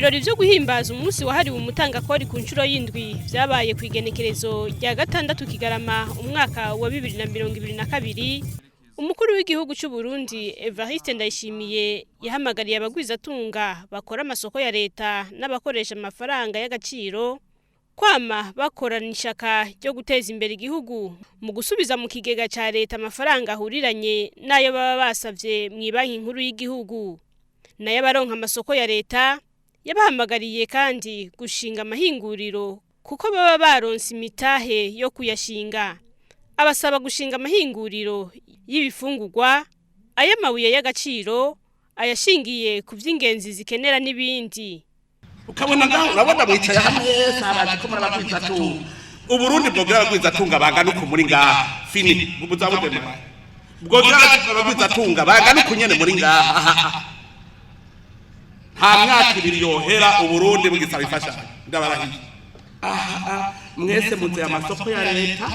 Ibirori vyo guhimbaza umunsi wahariwe umutangakori ku nshuro y'indwi vyabaye ku igenekerezo rya 6 Kigarama umwaka wa 2022. Umukuru w'igihugu cy'u Burundi Evariste Ndayishimiye yahamagariye abagwizatunga bakora amasoko ya leta n'abakoresha amafaranga y'agaciro kwama bakorana ishaka ryo guteza imbere igihugu mu gusubiza mu kigega ca leta amafaranga ahuriranye nayo baba basavye mu banki nkuru y'igihugu. Nayo baronka amasoko ya leta yabahamagariye kandi gushinga amahinguriro kuko baba baronse imitahe yo kuyashinga. Abasaba gushinga amahinguriro y'ibifungurwa, ay'amabuye y'agaciro, ayashingiye ku vy'ingenzi zikenera n'ibindi. Ukabona ngaho urabona mwicaye hamwe sabaje ko murabagwiza tunga. Uburundi bwogira abagwiza tunga bangana uko muri ngaha fini buzabudema. Bwogira abagwiza tunga bangana uko nyene muri ngaha. Nta myaka ibiri yohera Uburundi bugisaba ifasha ndabarahiye. Mwese muze amasoko ya leta.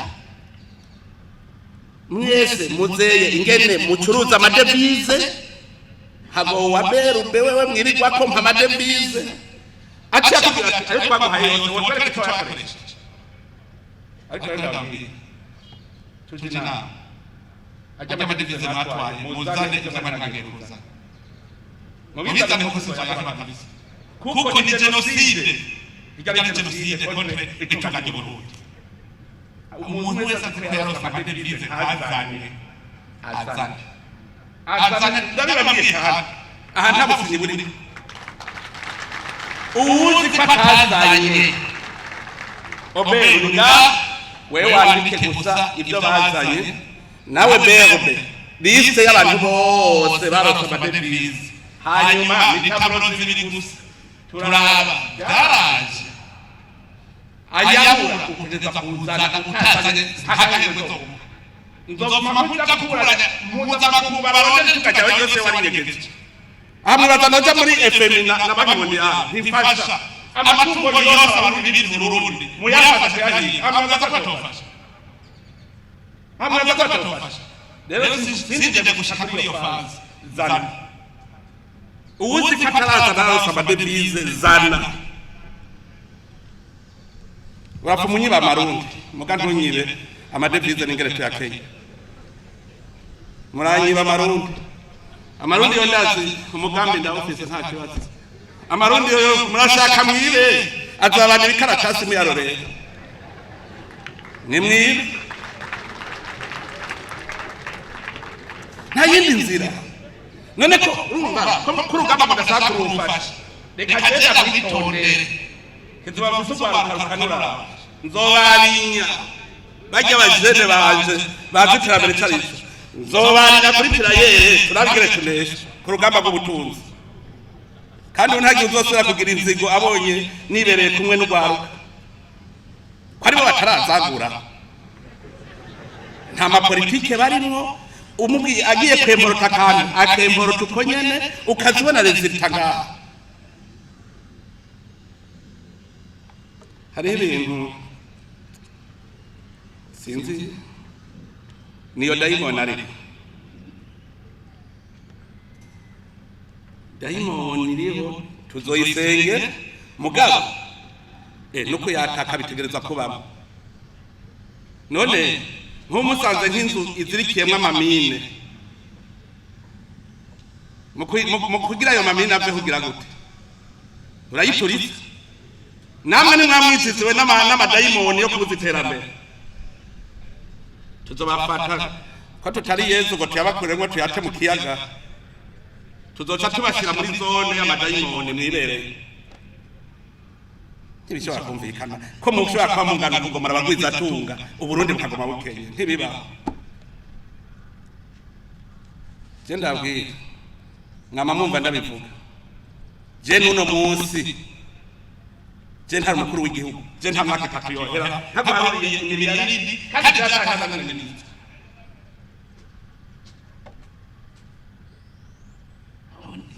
Mwese muzeye ingene mucuruza amadevize. Habo waberube wewe mwirirwa ko mpamadevize. Acha kugira ati ariko baguhaye yose wotwereke cyo wakoresha. Ariko ndababwira. Tujina. Ajya amadevize natwaye muzane cyo mwanagageruza. Mubiza mu kusuza y'amadevize. Kuko ni genocide. Igari genocide contre itunga ry'Uburundi. Umuntu wese akwera amadevize azanye ndabibabwiye aha nta bufunyi buri uzi ko atazanye obenga wewe wandike gusa ibyo bazanye nawe berbe liste y'abantu bose barose amadevize hanyuma nitaburo zibiri gusa turaba garaje ayabura kugeza kuzana utazanye hakagezwe nzoma makuja kukuranya muza makuba baronde tukaja yose warinyegeje amuraza noja muri FM na bagiboni ntifasha amatungo yose abantu biri mu Burundi muyafasha yahi amuraza kwatofasha rero sinje gushaka kuri iyo faze zana uwuzi kataraza nawe sabadebize zana wafu munyiba marundi mugantu nyibe amadevize n'ingere tuyakeye muranyiba amarundi yo ndazi umugambi nda office nta kibazo amarundi yo murashaka mwibe azabana bikaratasi mu yarorera nimwibe nta yindi nzira none ko urumva kurugamba mudashaka kurumfasha reka jeje kwitondere kizuba busubwa karukanura nzobarinya bajya bajene baje iterambere cyarije nzobanira kuri tirayere turabwire tunesha ku rugamba rw'ubutunzi kandi ntagiye uzosubira kugira inzigo abonye nibereye kumwe n'urwaruka ko aribo batarazagura nta mapolitike barimwo umubwiye agiye kwemborota kandi akemborota uko nyene ukazibona resulta ngaha hariho ibintu sinzi niyo daimon ariko daimon iriho tuzoyisenge mugabo nuko yataka bitegereza kubamo none nk'umusanze nk'inzu izirikiyemwe amamine mu kugira ayo mamine ave kugira gute urayituritse namwe ni mwamwisiziwe n'amadayimoni yo kubuza iterambere tuzobafata ko tutari Yesu ngo tuyabakuremwe tuyate mu kiyaga tuzoca tubashira muri zone y'amadayimoni mwibereye ntibishobora kumvikana ko mushobora kwa mungana kugomara abagwiza tunga Uburundi bukagoma bukenye ntibiba je ndabwira mwama mumva ndabivuga je nuno munsi je nta mukuru w'igihugu je nta mwaka itatu yohera ntabariye imiliyaridi kandi byatakaza n'ibindi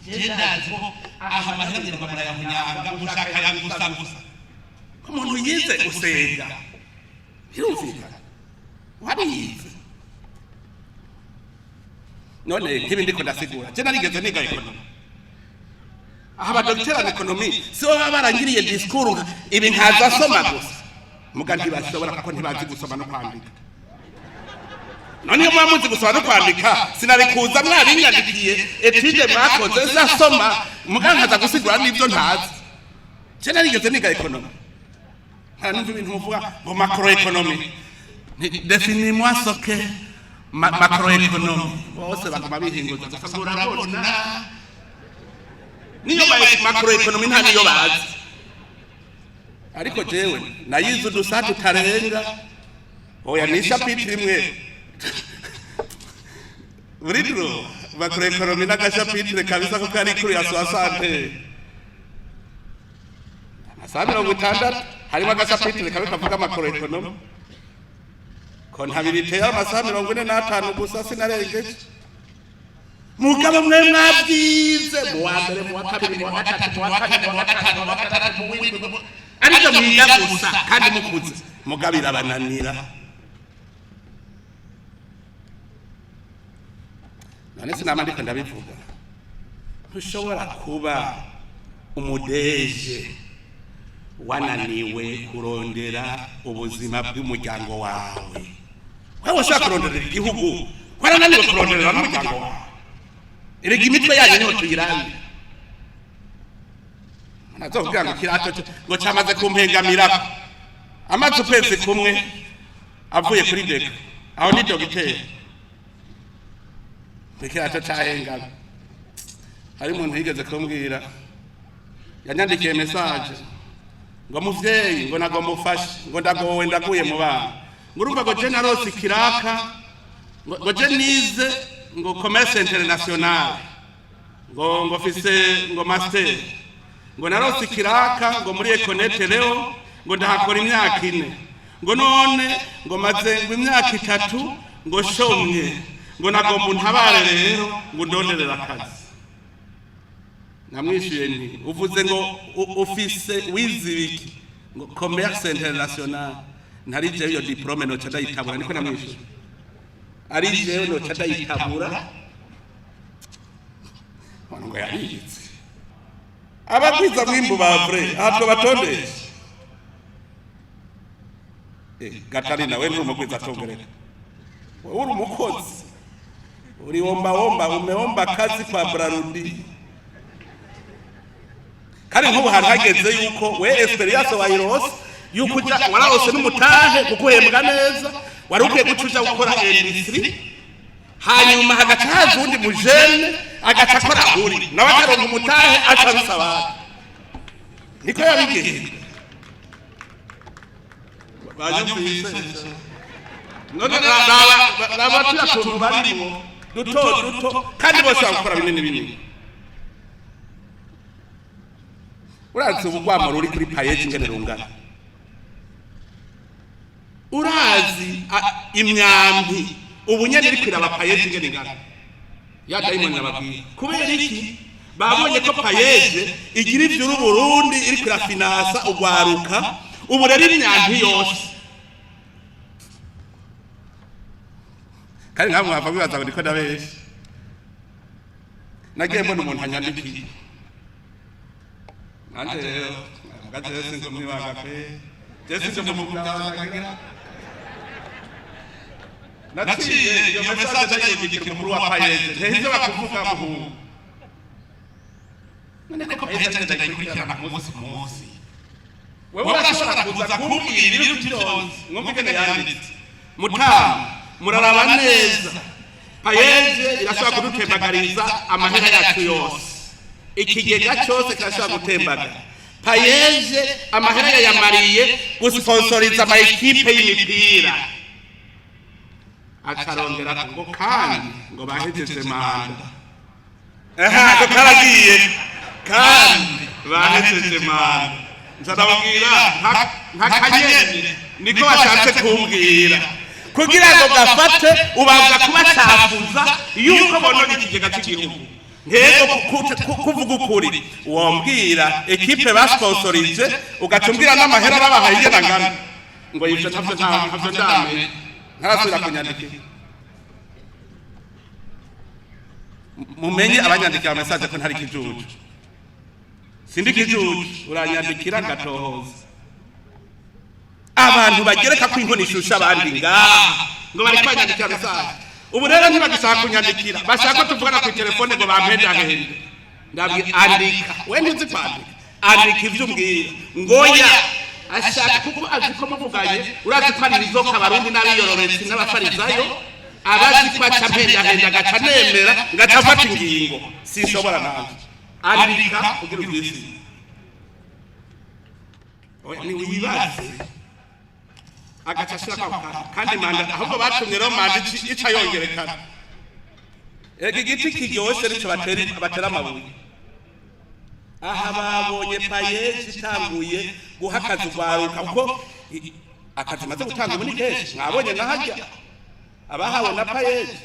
je ndazo aha mahera ngo murayahunyanga gushaka yangusa ko umuntu yize gusenga birumvikana warize none nk'ibindi ko ndasigura je narigeze niga ekonomi aha abadogiteri ekonomi si bo baba barangiriye disikuru ibi ntaza asoma gusa muga ntibashobora kuko ntibazi gusoma no kwandika none iyo muba muzi gusoma no kwandika sinabikuza mwabinyandikiye etude mwakoze zasoma muga nkaza gusigura n'ibyo ntazi je narigeze niga ekonomi nta numva ibintu muvuga ngo macroeconomy définis-moi ce que macroeconomy bose baguma bihinguza gusa urabona niyo macroeconomy nta niyo bazi ariko jewe nayize udusatu utarenga oya ni chapitre imwe buriro macroeconomy n'agachapitre kabisa ko kari kuri ya 60 asabira ubutandatu harimo agachapitre kabe kavuga macroeconomy kontabilité y'amasaha 45 gusa sinarengeje mugabo mwe mwabyize mu wa mbere mu wa kabiri mu wa gatatu mu wa kane mu wa gatanu mu wa gatandatu mu w'indwi ariko mwiga gusa kandi mukuze mugabira bananira none sinama ndiko ndabivuga ntushobora kuba umudeje wananiwe kurondera ubuzima bw'umuryango wawe wewe ushaka kurondera igihugu warananiwe kurondera n'umuryango wawe erega imitwe yanyu niho tuyiramye nazovuga ngo kirato ngo cyamaze kumpengamira amaze ukwezi kumwe avuye kuri deka aho ni dogiteri ikirato cyahengamye hari umuntu yigeze kumbwira yanyandikiye message ngo muvyeyi ngo nago mufashe ngo ndagowe ndaguye mu bana ngo urumva ngo je narose kiraka ngo je nize ngo commerce international ngo fise ngo master ngo narose kiraka ngo muri Econete leo ngo ndahakora imyaka 4 ngo none ngo maze ngo imyaka 3 ngo shomye ngo nago muntabare rero ngo ndonderera akazi namwishuye nti uvuze ngo office wizibiki ngo commerce international ntari je yo diplome no chada itabura niko namwishuye ari je no chada itabura ngo yarize abagwiza mwimbu bavre hato batondesha gatari nawe n'umugwiza tongereka uri umukozi uri omba umeomba kazi kwa Brarudi kandi nk'ubu hari hageze yuko we experience wayirose yuko wararose n'umutahe kukuhembwa neza wari ukwiye gucuja gukora industry hanyuma hagaca haza undi mujene agaca akora uri nawe akaronka umutahe acabisaba niko yabigenda baje kwise none raba tuyatuntu barimo duto kandi bose bakora binini urazi ubugwamo ruri kuri payeji ngene rungana urazi imyambi ubunyene iri kwiraba payeji ngene ngana ya diamond nababwiye kubera iki babonye ko payeje igira ivyuru Burundi iri kwirafinansa ugwaruka ubu rero imyambi yose kandi nkamwe bava bibaza ngo ndiko ndabeshe nagiye mbona umuntu anyandikiye nanje rero gatese ngo mwibaga pe jesi cyo muganga naciye iyo message yigikira umukuru wa payeje ntihije bakuvuga muhungu none ko payeje ndayikurikirana umunsi ku munsi wewe urashobora kuza kumbwira ibintu byose mwumvigene yanditse mutamu muraraba neza payeje irashobora kudutembagariza amahera yacu yose ikigega cyose kirashobora gutembagara payeje amahera yamariye gusponsoriza ama equipe y'imipira akarongera ngo kandi ngo bahejeje manda ko karagiye kandi bahejeje manda nzababwira ntakanyene niko bashatse kumbwira kugira ngo gafate ubanza kubacafuza yuko bonone ikigega cy'igihugu ngego kuvuga ukuri wombwira equipe basponsorije ugacumbira n'amahera babahaye igena ngana ngo yivyo ntavyo ndame ntarasubira kunyandikira mumenye abanyandikira message ko ntari kijuju sindikijuju uranyandikira ngatohoza abantu bagereka ko inkoni ishusha abandi ngo bari kwanyandikira message ubu rero ntibagishaka kunyandikira bashaka tuvugana ku telefone ngo bampendahende ndabwi andika we ntuzi kwandika andika ivyo umbwira ngoya ashaka kuko aziko muvuganye urazi ko ari bizoka abarundi n'abiyororetse n'abafarizayo abazi ko acampendahende agaca nemera ngacafata ingingo sinshobora nanje andika kugira ubwisi ni wibaze agacashira kandi manda ahubwo batumye rero manda ica yongerekana ege giti kiryoshe nico batera amabuye aha babonye payeje itanguye guhakaza urwaruka kuko akazi maze gutanga muri kenshi mwabonye nahajya abahawe na payeje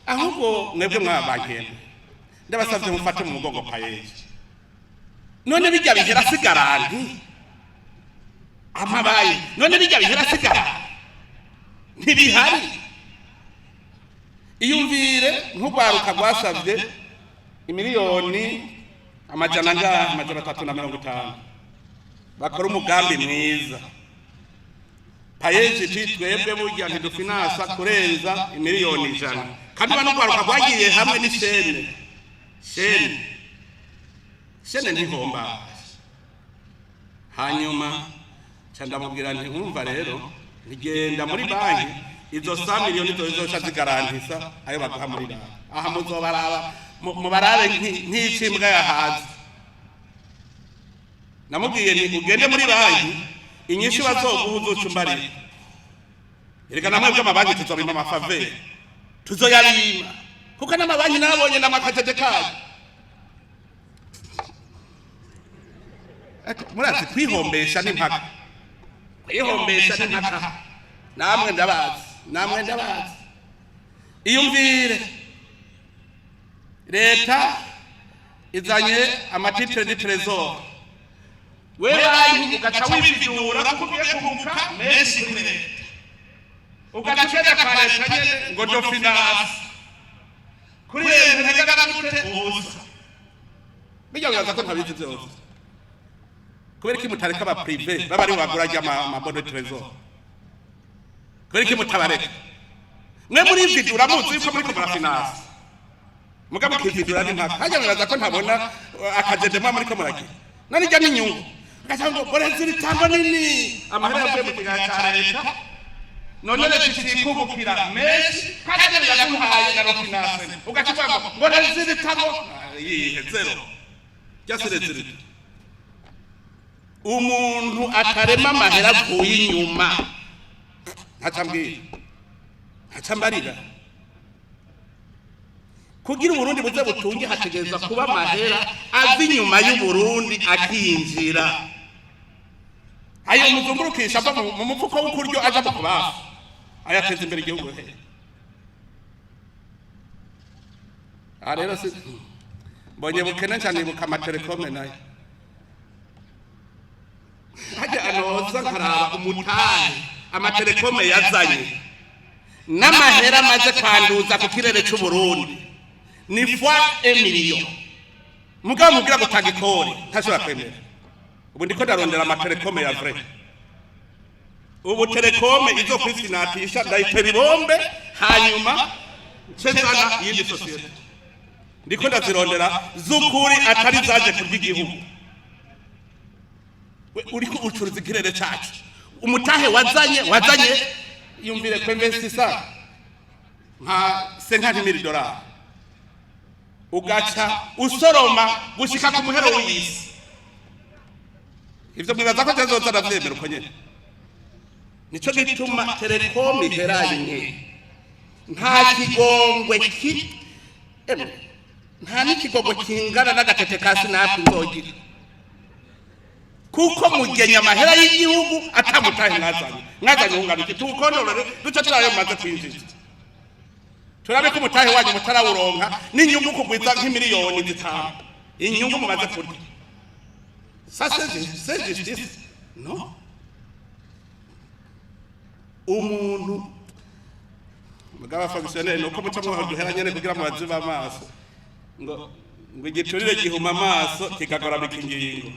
ahubwo mwebwe mwabagenda ndabasavye mufate mu mugongo payeje none bijya bihera sigaranti amabaye none bijya bihera sigara ntibihari iyumvire nk'urwaruka rwasavye imiliyoni amajana 350 bakora umugambi mwiza payeje twebwe burya ntidufinansa kurenza imiliyoni 100 kandi banurwaruka rwagiye hamwe n'ishene shene ntihomba hanyuma ndamubwira nti nkumva rero nigenda muri banki izo 100 miliyoni zozoca zigarantisa ayo baguha muri banki aha muzobaraba mubarabe nk'ikimbwa yahaze namubwiye ni ugende muri banki inyishu bazoguha uzucumbarira erega namwe bw'amabanki tuzobima amafaveri tuzoyarima kuko n'amabanki nabonye n'amakajede kayo murazi kwihombesha n'impaka kwihombesha n'impaka namwe ndabazi iyumvire leta izanye amatitre di trésor wewe ugaca wifidura kuko ugiye kubuka menshi kuri leta ugacukeda kwa leta nyene ngo do finance kuri leta ntegana gute ubusa bijya bibaza ko ntabizi byose kubera iki mutareka aba privé baba ari bagura jya ama bon de trésor kubera iki mutabareka mwe muri vidura muzi ko muri ko finance mugabo kividura ni mpaka hajya bibaza ko ntabona akajedema muri ko muraki nani jya n'inyungu gasanga borenziri tango nini amahera yavuye mu kigaya cya leta none leta ikikubukira menshi kandi yaguhaye na finance ugacupa ngo borenziri tango yihe zero jasirezire umuntu atarema amahera avuye inyuma ntacambarira kugira uburundi buze butunge hategereza kuba amahera ava inyuma y'uburundi akinjira ayo muzungurukisha ava mu mufuko w'ukuryo aja mu kubaho ayateza imbere igihugu he rero si mbonye bukene cyane ibuka amatelekome nayo hajya anoza nkaraba umutahe amatelekome yazanye n'amahera amaze kwanduza ku kirere cy'uburundi ni fois 1 million mugabo mubwira gutanga ikori ntashobora kwemera ubu ndiko ndarondera amatelekome ya vrai ubu telekome izo kwifinatisha ndayitera ibombe hanyuma cezana yindi societe ndiko ndazirondera z'ukuri atari zaje kurya igihugu uriko ucuruza ikirere cyacu umutahe wazanye yumvire ko investisa nka $50,000 ugaca usoroma gushika ku muhero w'isi ivyo mwibaza ko cyazoza ndavyemera uko nyene nico gituma telekom iheranye nta kigongwe nta n'ikigongwe kingana n'agatete kasi napi nzogira kuko mugenya amahera y'igihugu atamutahe mwazanye ungana iki tukondorere duce turayo maze kwinjiza turabe ko umutahe wanyu mutarawuronka n'inyungu kugwiza nk'imiliyoni 5 inyungu mumaze kurya c'est justice no umuntu mugaba fonctionnaire nuko muca mwaho duheranye ne kugira mu baziba amaso ngo ngo igiturire gihuma amaso kikagorabika ingingo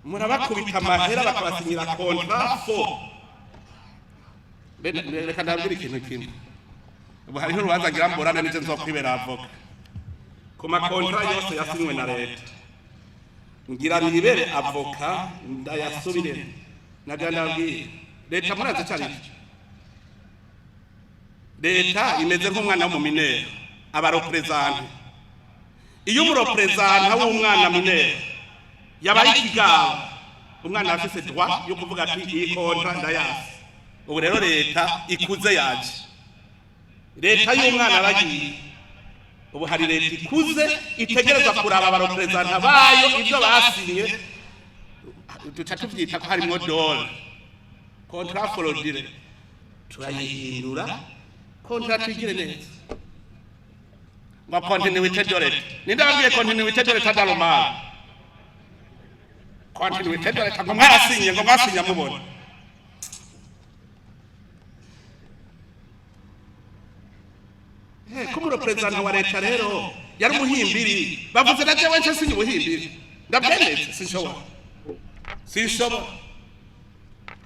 murabakubita amahera bakabasinyira kontrafo reka ndabwira ikintu kimwe ubu hariho urubanza ngira mburana n'icyo nzokwibera avoka ku makontra yose yasinywe na leta ngira nibere avoka ndayasubire nagira ndabwira leta murazi cyane leta imeze nk'umwana wo mu minere abarepresente iyo umurepresente w'umwana minere yabaye ikigabo umwana afise droit yo kuvuga ati iyi kontra ndayasi ubu rero leta ikuze yaje leta y'umwana bagiye ubu hari leta ikuze itegereza kuraba abarepresente bayo ibyo basinye duca tuvyita ko harimo dole kontra forodire turayihindura kontra tuyigire neza ngo continuité de l'État ninde abwiye continuité de l'État normal continuité de l'État ngo mwarasinye ngo mwasinya mubona ko umurepresente wa leta rero yari umuhimbiri bavuze na jewe nce sinye ubuhimbiri ndabyemeze sinshobora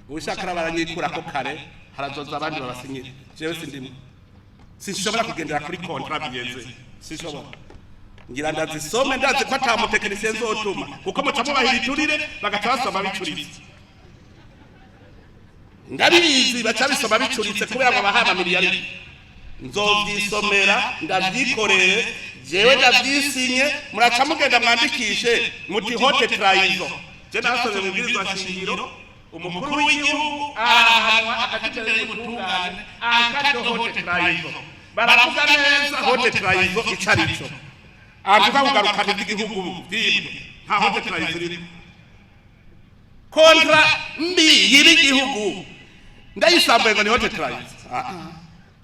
ubushakara baranyikura ko kare harazoza abandi babasinyira jewe sindimo sinshobora kugendera kuri kontra biyeze sinshobora ngira ndazisome ndazi ko atamutekinisiye nzotuma kuko mutamubahira iturire bagaca basoma bicuritse ndabizi baca bisoma bicuritse kubera ngo bahama miliyari nzovyisomera ndavyikorere jewe ndavyisinye muraca mugenda mwandikishe muti hote traizo je nasomye mu bwirizwa shingiro umukuru w'igihugu ahanwa akatiterera ubutungane akato hote traizo baravuga neza hote traizo icarico avuga kugarukana igihugu byibwe nta hote traizo iri kontra mbi yiri igihugu ndayisambuye ngo ni hote traizo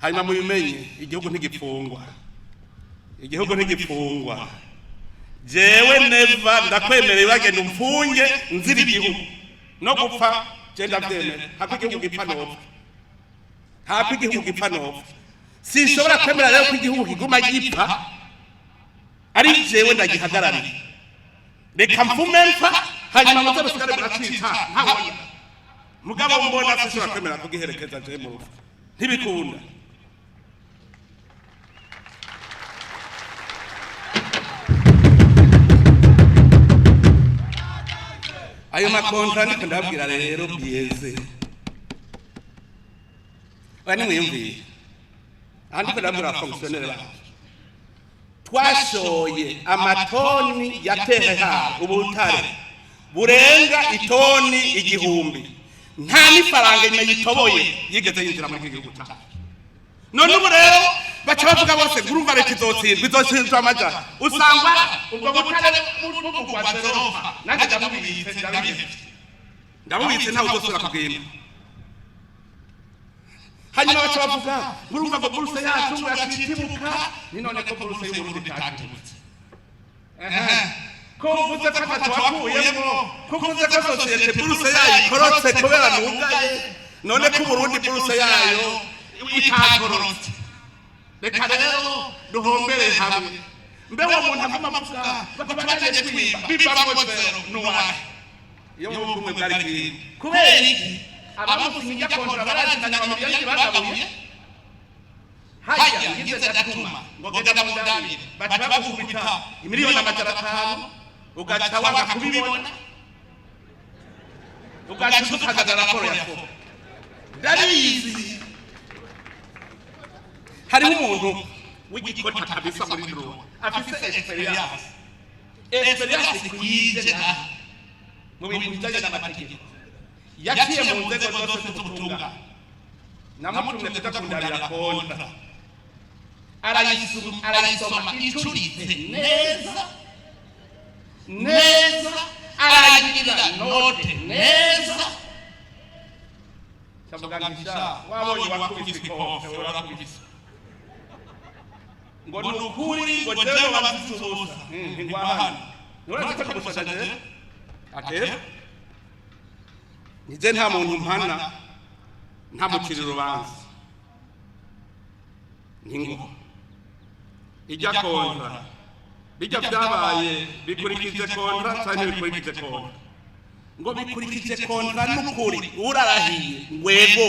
hanyuma mubimenye igihugu ntigipfungwa jewe neva ndakwemereye bagenda umfunge nzira igihugu no gupfa je ndavyemera hako igihugu gipfa nopfa sinshobora kwemera rero ko igihugu kiguma gipfa ari jewe ndagihagarariye reka mfume mpfa hanyuma muze musigare muracita ntabona mugabo mbona sinshobora kwemera kugiherekeza je mu rupfu ntibikunda ayo makontra ndiko ndabwira rero biyeze bani mwiyumviye andiko ndabwira fonctionnaire ba twashoye amatoni ya terre ubutare burenga itoni igihumbi nta nifaranga imeyitoboye yigeze yinjira muri gihugu cyacu none ubu rero baca bavuga bose ngurumva leta izotsinzwa amaja usanga ubwo butare buvugwa zerofa nanjye ndabubitse ntawe uzosubira kugenda hanyuma baca bavuga ngurumva ngo buruse yacu ngo yashitibuka ni none ko buruse y'uburundi itatibutse ko uvuze ko atawakuyemo ko uvuze ko sosiyete buruse yayo ikorotse kubera nugaye none ko uburundi buruse yayo itakorotse reka rero duhombere hamwe mbe wo muntu avuma amavuga bakabaje kwiba bivamo zero nuwahe iyo mubumwe bwari kiri kubera iki abamusinja kontra barazindanya amamiliyoni bagabuye hajya ngize datuma ngo genda mu ndabire baca bagukubita imiliyoni amajana 5 ugaca wanga kubibona ugaca ukaza raporo yako ndabizi hari umuntu w'igikota kabisa muri dro afise experience kuyije mu bintu bijanye n'amategeko yaciye mu nzego zose z'ubutunga namutumye kuja kundarira kontra arayisoma icuritse neza aragira note neza cyamuganisha wabonye wakubise ikofe warakubise ngo nukuri ngo jewe bazisubuza ngwahana nuraza kubushaje ate nije nta muntu mpana nta muciri rubanza ngingo ijya kontra bijya byabaye bikurikije kontra cyane bikurikije kontra ngo bikurikije kontra n'ukuri urarahiye ngwego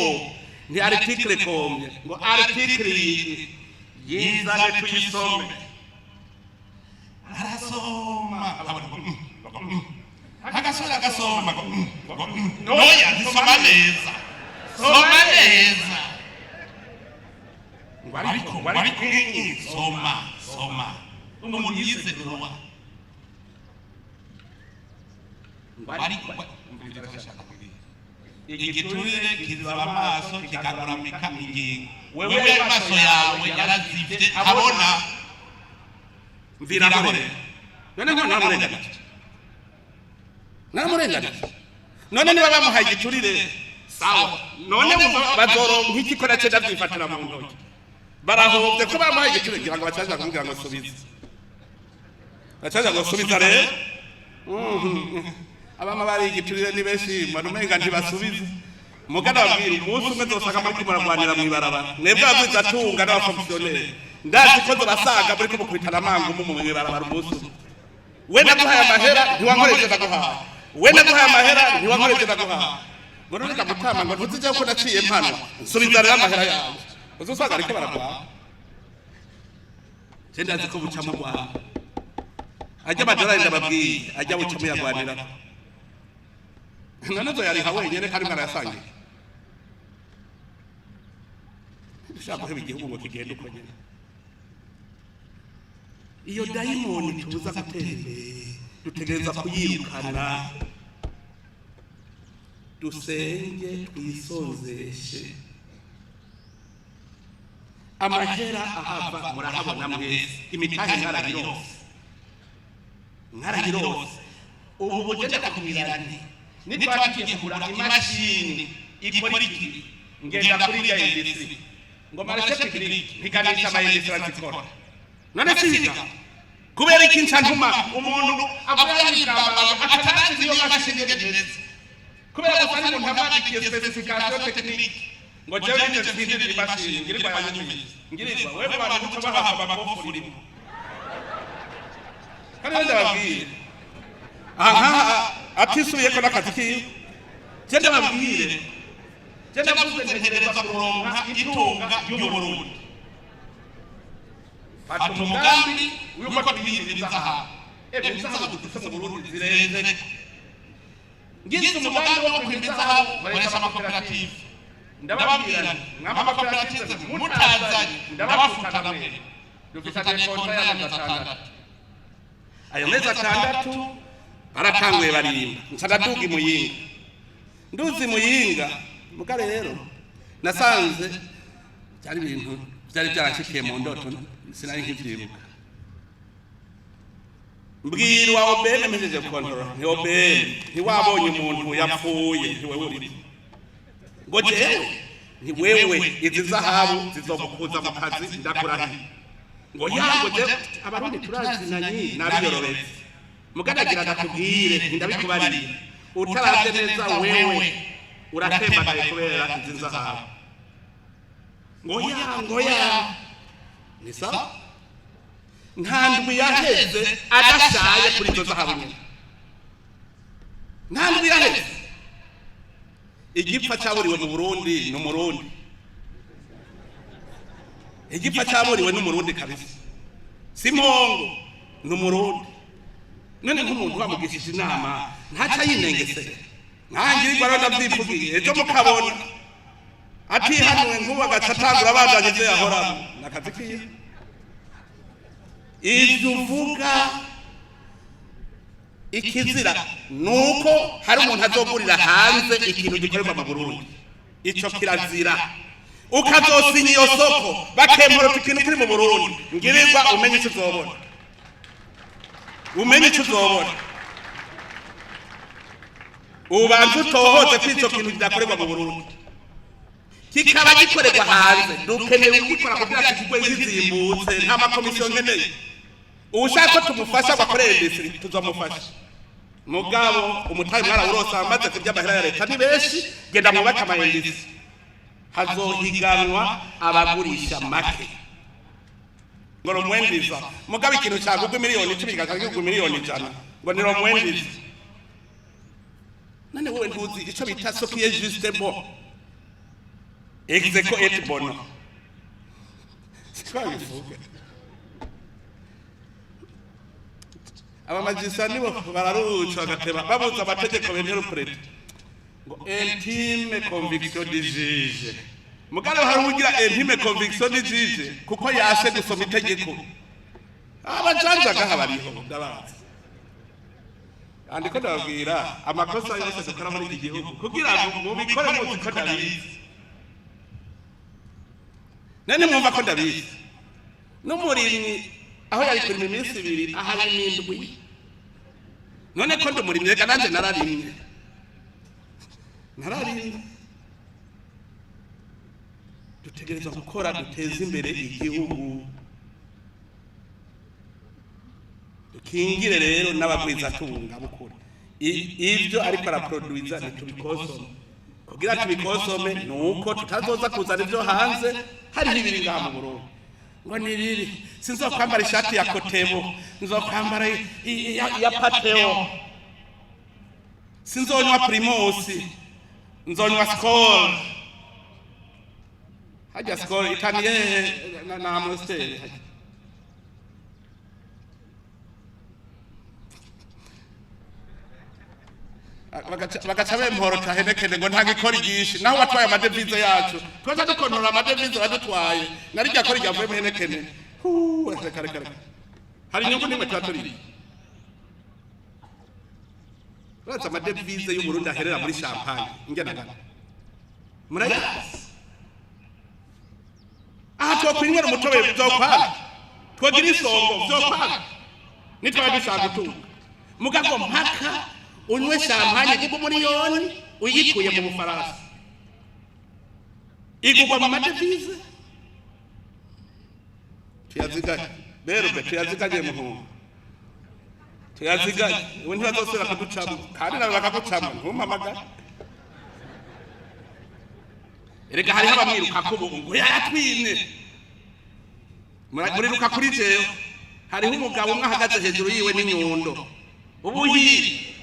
ni article komye ngo article yizane tuyisome arasoma agasoma noya soma neza wariko soma umuntu yize ruwa wariko igiturire kizaba amaso kikaguramika ingingo wewe amaso yawe yarazivye abona mvira gore none niba bamuhaye igiturire sawa none bazoro nk'ikikora cyo davyifatira mu ntoki barahovye ko bamuhaye igiturire kugira ngo bacaza kumubwira ngo subiza rero abama bari igiturire ni benshi manumenga ntibasubiza mugana babwira umunsi umwe zosanga muri kumuragwanira mu ibarabara mwebwe abiza tunga n'abafonctionnaire ndazi ko zobasaga muri kumukubitana amangu mu ibarabara umunsi we naguhaye amahera ntiwankoreje ndaguhaye we naguhaye amahera ntiwankoreje ndaguhaye ngo none kamutama ngo ntuzije ko naciye mpanwa nsubiza rero amahera yawe uzosanga ariko baragwa cyenda ziko buca mu Rwanda ajya badora ndababwiye ajya buca mu yagwanira none zo yari hawe nyene kandi mwarasangiye ushaka ko igihugu ngo kigende uko nyene iyo daimoni tuza gutera dutegereza kuyirukana dusenge twisonzeshe amahera ahava murahabona mwese imitahe nkaragirose ubu bugenda kumirani nitwakiye kugura imashini ikora iki ngenda kuri ya industry ngo marashe tekiniki ntiganisha amayindustry azikora none siga kubera iki ntantuma umuntu avuga y'ijambo atanazi iyo mashini ngegereza kubera ko ari umuntu afatiye specification technique ngo jewe nje sindiri imashini ngirirwa yanyumiye ngirirwa wewe abantu buca bahamba bakofuri kandi ndababwira aha atisubiye ko nakazi kiyo cyenda babwire cyenda kuzengereza kuronka itunga y'uburundi fata umugambi yuko twibiriza aha bizahabu dufite mu Burundi zirezere ngize umugambi wo kwibiriza aha bareka amakoperative ndababwira nk'amakoperative mutazanye ndabafutana mwe dufitanye kontra y'amezi 6 ayo mezi 6 baratanguye barimba nsagaduga imuyinga nduzi muyinga muka rero nasanze cyari ibintu byari byarashikiye mu ndoto sinari nkivyibuka mbwirwa obene mejeje kontrola ni obene ni wabonye umuntu yapfuye ntiwewe uri ngo jewe ni wewe izi zahabu zizokukuza mu kazi ndakurahiye ngo yango je abarundi turazinanye nabiyororeze mugadagira ndakubwire ndabikubarira utaraze neza wewe uratembagaye kubera izi zahabu ngo ya ni sawa ntandwi yaheze adashaye kuri izo zahabu nyine ntandwi yaheze igipfa cyaburiwe mu Burundi n'umurundi igipfa cyaburiwe n'umurundi kabisa simpongo n'umurundi none nk'umuntu bamugishije inama ntaca yinengesere nkangirirwa rero ndavyivugiye ejo mukabona atihanuwe nkuba gatagura abandanye ivyo yahoramo nakazi kiye ivyo uvuga ikizira nuko hari umuntu azogurira hanze ikintu gikorerwa mu Burundi ico kirazira ukazosinya iyo soko bakemporota ikintu kiri mu Burundi ngirirwa umenye icyo uzobona ubanza utohoze ko ico kintu kidakorerwa mu Burundi kikaba gikorerwa hanze dukeneye gukora kugira kigwe zizimbutse nta makomisiyo nkeneye ushaka tumufasha bakorera industry tuzamufasha mugabo umutayi mwara urosa amaze kurya amahera ya leta ni benshi genda mwubaka amayindisi hazohiganwa abagurisha make ngo romwendiza mugabe ikintu cyagugwa miliyoni 10 kikagugwa miliyoni 100 ngo ni romwendiza nane wowe ntuzi ico bita so qui est juste bon execo et bon sikwa bivuga abamagisa nibo bararuca bagateba babuza amategeko b'interprete ngo intime conviction du juge mugale hari ugira intime conviction du juge kuko yase gusoma itegeko abajanja gahabariho ndabaza andiko ndabwira amakosa yose dukora muri iki gihugu kugira ngo mubikore mu ko ndabizi nane mwumva ko ndabizi n'umurimyi aho yari kuri iminsi 2 ahari n'indwi none ko ndumurimye reka nanjye nararimye dutegereza gukora duteza imbere igihugu dukingire rero n'abagwiza tunga bukuri ibyo ariko araproduiza nitubikosome kugira tubikosome nuko tutazoza kuzana ibyo hanze hari ibiri ngaha mu Burundi ngo niriri sinzokwambara ishati ya Kotebo nzokwambara ya Pateo sinzonywa Primus nzonywa Skol haja Skol itaniye na Amstel bagaca bemporota Heineken ngo ntagikora igishi naho batwaye amadevize yacu twaza dukontora amadevize badutwaye narijya kora ryavuye mu Heineken kare hari inyungu nimwe twatori baza amadevize y'u Burundi aherera muri champagne ingena murayazi aha twokwinywera umutobe byokwanga twogira isongo byokwanga nitwa dushaka gutunga mugago mpaka unywe champagne kuko miliyoni uyikuye mu Bufaransa igugwa mu madevize tuyazigaye berube tuyazigaye muhungu tuyazigaye ubu ntibazosubira kuducamo kandi nawe bakagucamo ntumpamagara erega hariho abamwiruka kubo ngo yatwine muriruka kuri jewe hariho umugabo umwe ahagaze hejuru yiwe n'inyundo ubuhiri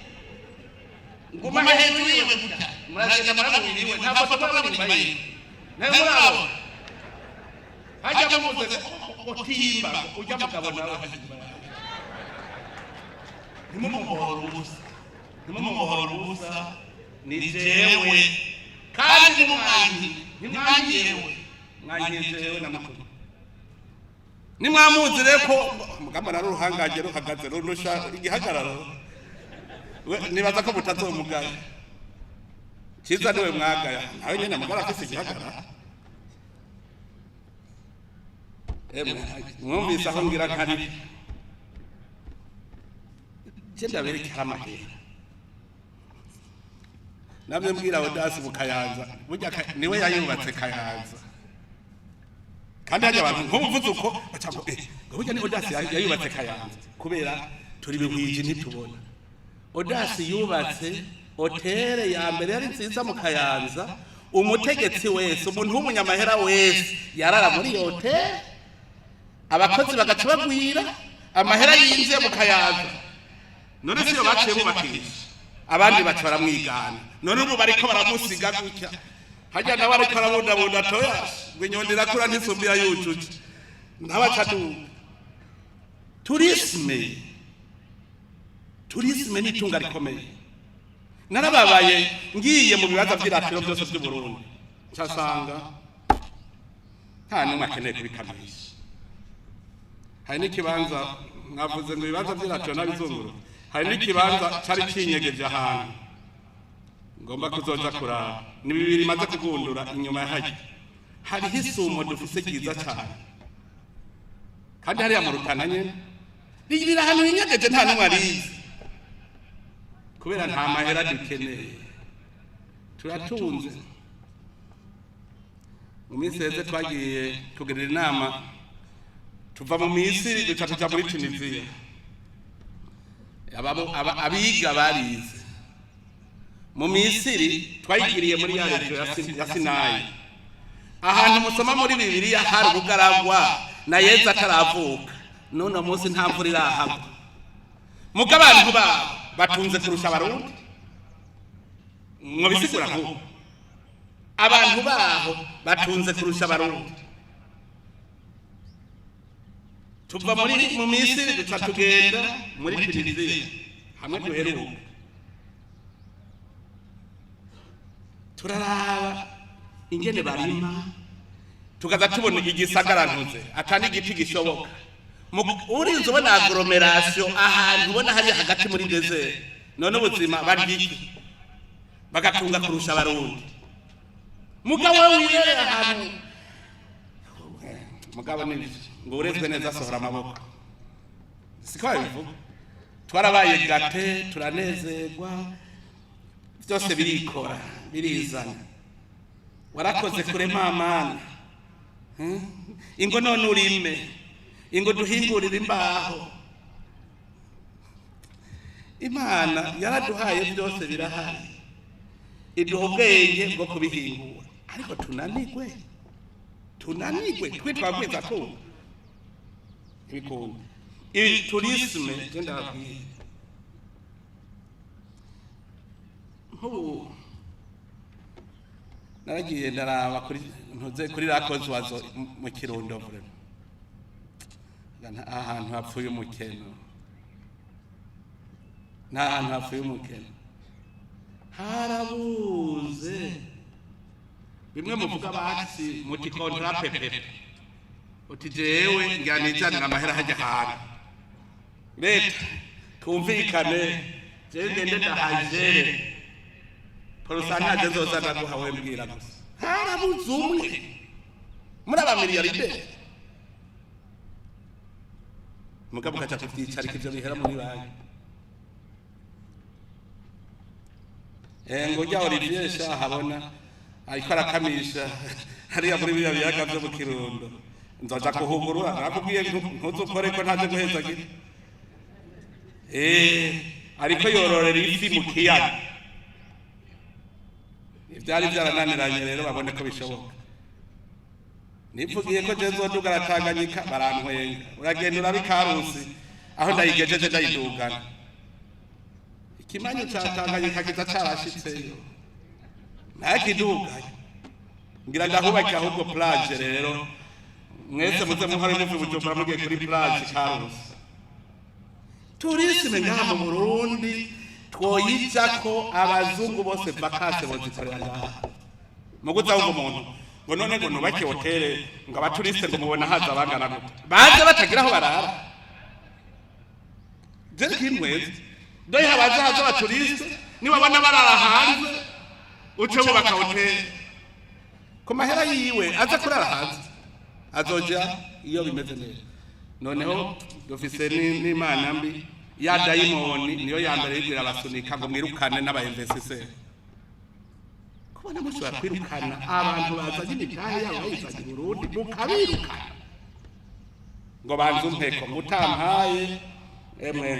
nguma hejuru yiwe guta muragenda muraburiwe ntabwo twabimbaye nawe murabo hajya muvuze utimba ujya mugabo nawe nimumuhoro ubusa ni jewe kandi nimwanyewe mwanyejewe n'amakuru nimwamuzire ko mugamba na ruhangage ruhagaze runusha igihagararo nibaza ko mutazomugaya kiza niwe mwagaya nawe nyene amagara afise igihagararo mwumvise aho ngira nkari cyenda berekera amahera namwe mbwira Odasi mu Kayanza burya niwe yayubatse Kayanza kandi hajya abantu nk'uvuze uko bacako burya ni Odasi yayubatse Kayanza kubera turi bihwije ntitubona Odasi yubatse hoteli ya mbere yari nziza mu Kayanza umutegetsi wese umuntu w'umunyamahera wese yarara muri hoteli abakozi bagaca bagwira amahera yinze mu Kayanza none siyo baciye bubakisha abandi baca baramwigana none ubu bariko baramusiga gutya hajya nawe ariko arabundabunda toya ngo inyoni irakura ntisumbiya yujuje ntabacaduka turisme ni itunga rikomeye narababaye ngiye mu bibazo by'iratiro byose by'u Burundi cyasanga nta numwe akeneye kubikamisha hari n'ikibanza mwavuze ngo ibibazo by'iratiro n'abizunguru hari n'ikibanza cyari kinyegeje ahantu ngomba kuzoja kuraba ni bibiri maze kugundura inyuma yahaje hariho isumo dufise kiza cyane kandi hariya mu Rutana nyene rigirira ahantu hinyegeje nta numwe arizi kubera nta mahera dukeneye turatunze mu minsi heze twagiye kugerera inama tuva mu Misiri duca tuja muri Tunisia abiga barize mu Misiri twayigiriye muri ya rejo ya Sinayi ahantu musoma muri Bibiliya hari ubugaragwa na Yesu ataravuka none umunsi nta mvura irahagwa muga abantu batunze kurusha abarundi mwabisigura nko abantu baho batunze kurusha abarundi tuva mu Misiri duca tugenda muri Tunisia hamwe duheruka turaraba ingene barima tukaza tubona igisagara ntuze atani igiti gishoboka urinze ubona agglomeration ahantu ubona hari hagati muri desert none ubuzima bariki bagatunga kurusha abarundi mugabo wiyere ahantu mugabo ni ngo urezwe neza sohora amaboko siko bivuga twarabaye gate turanezerwa byose birikora birizana warakoze kurema amana ingo none urime ingo duhingurira imbaho Imana yaraduhaye byose birahari iduha ubwenge bwo kubihingura ariko tunanigwe twitwagwiza tunga ibikunda tourisme genda babwiye nk'ubu naragiye ndaraba kuri rakozi wazo mu Kirundo ahantu hapfuye umukeno n'ahantu hapfuye umukeno harabuze bimwe muvuga bati muti kontra pepe uti jewe nganizanira amahera hajya hantu leta kumvikane jewe ngende ndahajere porosana ajezoza ndaguhawe mbwira gusa harabuze umwe muri aba miliyaride mugabo kaca kuvyicarika ivyo bihera muri banki ngo rya Olivier Sha habona ariko arakamisha hariya muri biriya biyaga byo mu Kirundo nzoja kuhugurura nakubwiye ntuzukore ko ntaje guheza giti ariko yororera ifi mu kiyaga ivyari byarananiranye rero babone ko bishoboka nivugiye ko jezo dugara Tanganyika barantwenga uragenda urabikarusi aho ndayigejeje ndayidugana ikimanyu ca Tanganyika kiza carashitseyo nakidugaye ngira ndahubaka ahubwo plage rero mwese muze muhore muvi Bujumbura mugiye kuri plage karusi tourisme ngaha mu Burundi twoyica ko abazungu bose vacances bozikorera ngaha muguza umuntu ngo none ngo nubake hotel ngo abaturiste ngo mubona haza bangana gute baje batagira aho barara je kimwezi doyi habaza haza abaturiste niwabona barara hanze uce bubaka hotel ku mahera yiwe aza kurara hanze azoja iyo bimeze neza noneho dufise n'Imana mbi ya dayimoni niyo yambere yibwira abasunika ngo mwirukane n'abainvestisseur kubona mushobora kwirukana abantu bazanye imitahe yabo bayizanye Burundi mukabirukana ngo banze umpeko mutampaye emwe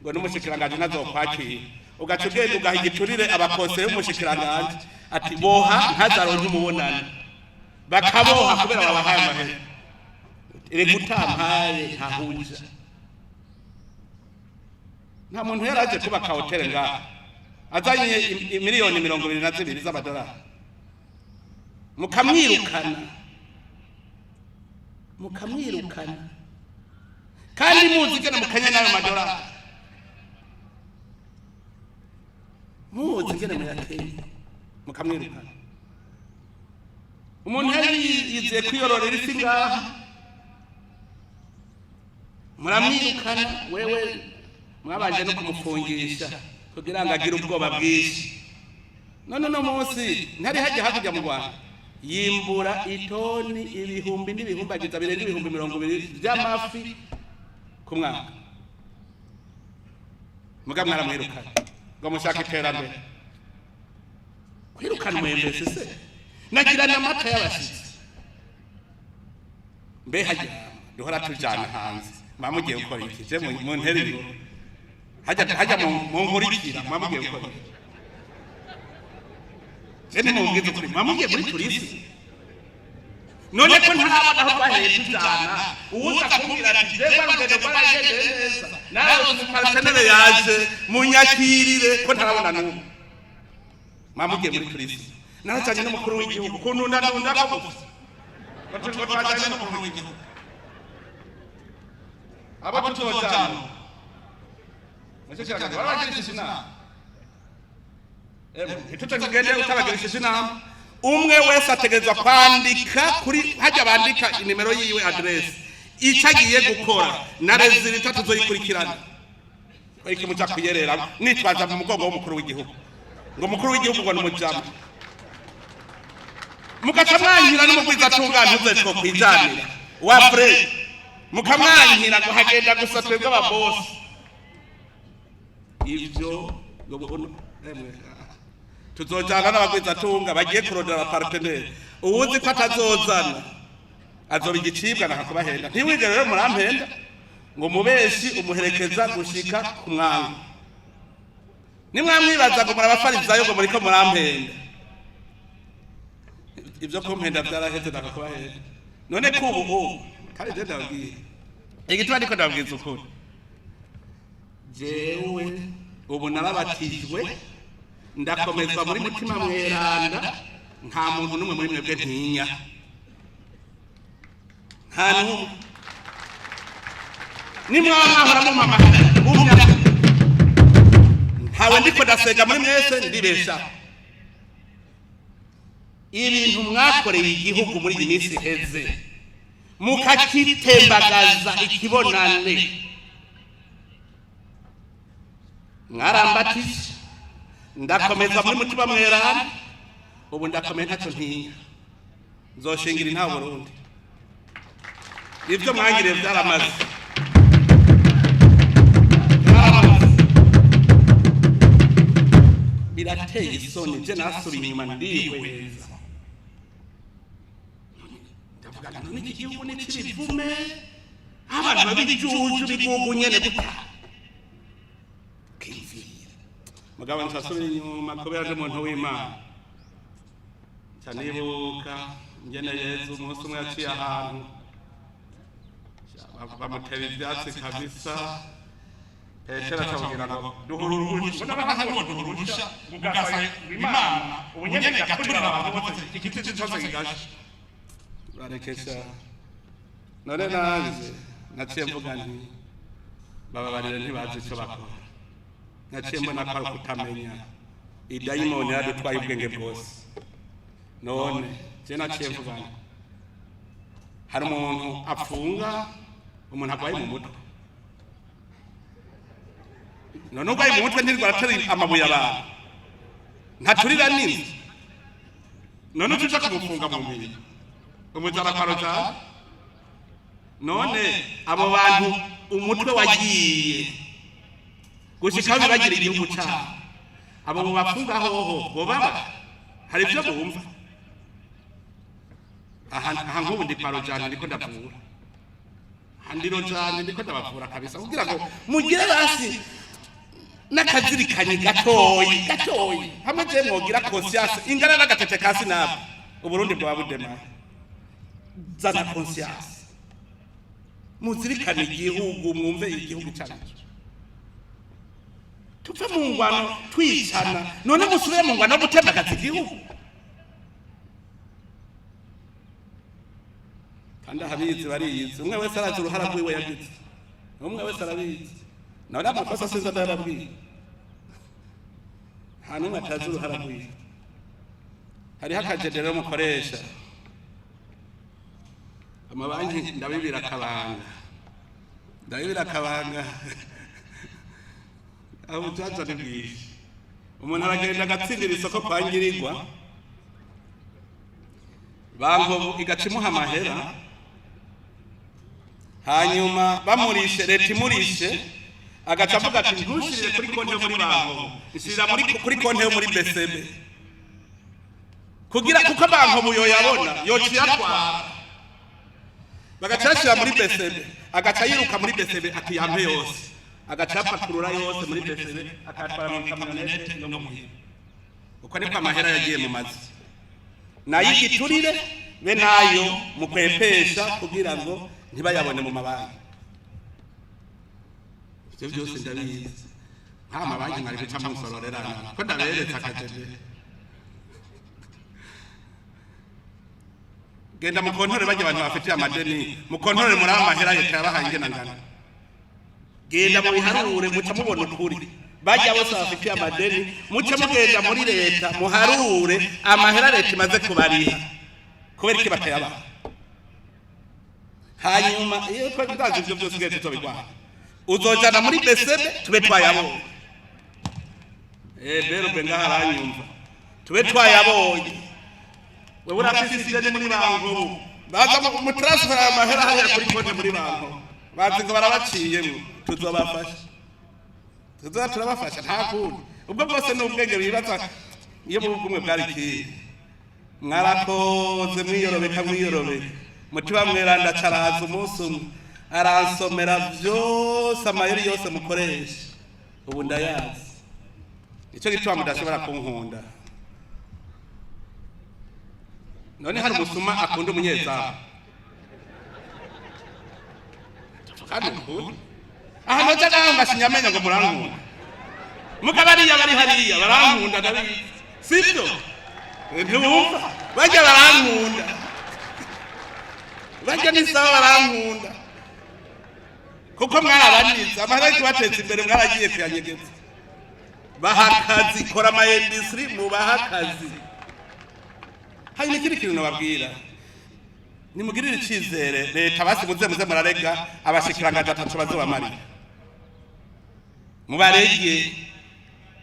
ngo n'umushikiranganje nazokwakira ugaca ugenda ugaha igiturire abakose y'umushikiranganje ati boha ntazaronke umubonano bakaboha kubera babahaye amahera ire gutampaye ntahuja nta muntu yaraje kubaka hotel ngaha azanye miliyoni 22 z'amadolari mukamwirukana kandi muzi gena mukanya nayo madolari muzi gena muyateye mukamwirukana umuntu yari yize kwiyororera isi ngaha muramwirukana wewe mwabanje no kumufungisha kugira ngo agire ubwoba bwishi none no munsi ntari hajya hakujya mu Rwanda yimbura itoni ibihumbi n'ibihumbagiza birenga ibihumbi 200 by'amafi ku mwaka muga mwaramwirukana ngo mushaka iterambere kwirukana mwembe sise nagira n'amata y'abashitsi mbe hajya duhora tujana hanze mamugiye gukora iki je mu nterero hajya mu nkurikira mamugiye gukora je ni mu ngizo kuri mamugiye muri tourisme none ko ntarabona aho twahereye tujana uwuza kumbwira ati jewe rugendo rwaragende neza nawe umupartenere yaje munyakirire ko ntarabona n'umwe mwamugiye muri Kristo narajanye n'umukuru w'igihugu kununda ko gusa ko twajanye n'umukuru w'igihugu abo tuzojana Mashaka baragirishije inama tutagende utabagirishije inama umwe wese ategerezwa kwandika kuri hajya bandika inimero yiwe address icagiye gukora na resultat tuzoyikurikirana iki muca kuyerera nitwaza mu mugongo w'umukuru w'igihugu ngo umukuru w'igihugu ngo numujama mukacamwanyira n'umugwiza tungantuze two kwijanira wa frere mukamwanyira ngo hagenda gusa twebwe ababosi ivyo ngo tuzojana n'abagwiza tunga bagiye kurondera abapartenere uwuzi ko atazozana azoba igicibwa nakakubahenda ntiwigere rero murampenda ngo mubeshi umuherekeza gushika ku mwango nimwamwibaza ngo murabafarizayo ngo muriko murampenda ivyo kumpenda vyaraheze nakakubahenda none kubu kandi je ndabwiye igituma ndiko ndabwiza ukuri jewe ubu narabatijwe ndakomezwa muri mutima mweranda nta muntu numwe muri mwebwe ntinya nta numwe nimwamahora mu mama ntawe ndiko ndasega muri mwese ndibesha ibintu mwakoreye igihugu muri iyi minsi iheze mukakitembagaza ikibonane mwarambatije ndakomeza muri mutima mwerana ubu ndakomeye ntacyo ntinya nzoshingira intaho Burundi ivyo mwangiriye vyaramaze birateye isoni je nasubiye inyuma ndihweza ndavuga none iki gihugu ni kibivume abantu babijuju bigugu nyene guta mugabo nsasubira inyuma kubera ndi umuntu w'Imana cyanibuka ngene Yesu umunsi umwe yaciye ahantu bamutera ivyatsi kabisa Petero acabwira ngo duhururusha duhururusha mugasa Imana ubunyene gaturira abantu bose igiti cyose kigasha barekesha none naje naciye mvuga nti bababarire ntibazi icyo bakora naciye mbona ko kutamenya idayimoni yadutwaye ubwenge bwose none je naciye mvuga hari umuntu apfunga umuntu agwaye mu mutwe none ugwaye mu mutwe ntirwa atari amabuye abantu ntaturira n'inzu none utuja kumufunga mu mubiri umuzara karoja none abo bantu umutwe wagiye gushika bibagira igihugu cyabo abo bafunga hoho bobaba hari ibyo bumva aha nk'ubu ndi parojana ndiko ndavura handiro cyane ndiko ndabavura kabisa kugira ngo mugire basi n'akazirikanye gatoyi hamwe je mwogira conscience ingana n'agatete kasi nabo uburundi bwa budema zana conscience muzirikane igihugu mwumve igihugu cyacu tuve mu ngwano twicana none musubire mu ngwano gutembagaza igihugu kandi ahabizi bariyizi umwe wese arazi uruhara rwiwe yagize umwe wese arabizi nawe amakosa sinza ndayababwiye nta n'umwe atazi uruhara rwiwe hariho akajedero mukoresha amabanki ndabibira akabanga aho cyaca ni bwije umuntu aragenda agatsindira isoko kwa Ngirirwa banko igacimuha amahera hanyuma bamurishe leta imurishe agaca avuga ati ntushirire kuri konti yo muri banko ishirira kuri konti yo muri BCB kugira kuko banko buyo yabona yociyatwara bagacashira muri BCB agaca yiruka muri BCB ati yampe yose agacapa kurura yose muri BCB akatwara mu kamyonete no muhira uko niko amahera yagiye mu mazi nayigiturire be nayo mukwepesha kugira ngo ntibayabone mu mabanki. Ivyo byose ndabizi nta mabanki mwari guca musororerana ko ndaberetse akajeje. Genda mukontore bajya abantu bafitiye amadeni mukontore muri amahera leta yabahaye ngana. Genda mu biharure muca mubona ukuri bajya bose bafitiye amadeni muca mugenda muri leta muharure amahera leta imaze kubariha kubera iki batayabaha. Hanyuma iyo twagize ibyo byose gete tubigwana uzojana muri besebe tube twayabonye. Bero benga haranyumva tube twayabonye. Wewe urafise muri bango baza mu transfer amahera haya kuri konti muri bango bazi ngo barabaciyemo tuzobafasha turabafasha nta kundi ubwo bwose n'ubwenge bibaza iyo mu bumwe bwari ki mwarakoze mwiyorobeka mutima mweranda caraza umunsi umwe aransomera byose amayeri yose mukoresha ubu ndayazi icyo gituma mudashobora kunkunda. None hari umusuma akunda umunyezamu kandi ukuri aha noja gaho ngasinyamenya ngo murankunda mukabariya bari hariya barankunda ndabizi sibyo ntiwumva bajya barankunda bajya nisawa barankunda kuko mwarabaniza amahera kibateza imbere mwaragiye kuyanyegeza. Bahakazi kora ama industry mu bahakazi. Hari n'ikindi kintu nababwira nimugirire icizere leta basi muze murarega abashikiranganje atatu bazobamari mubarege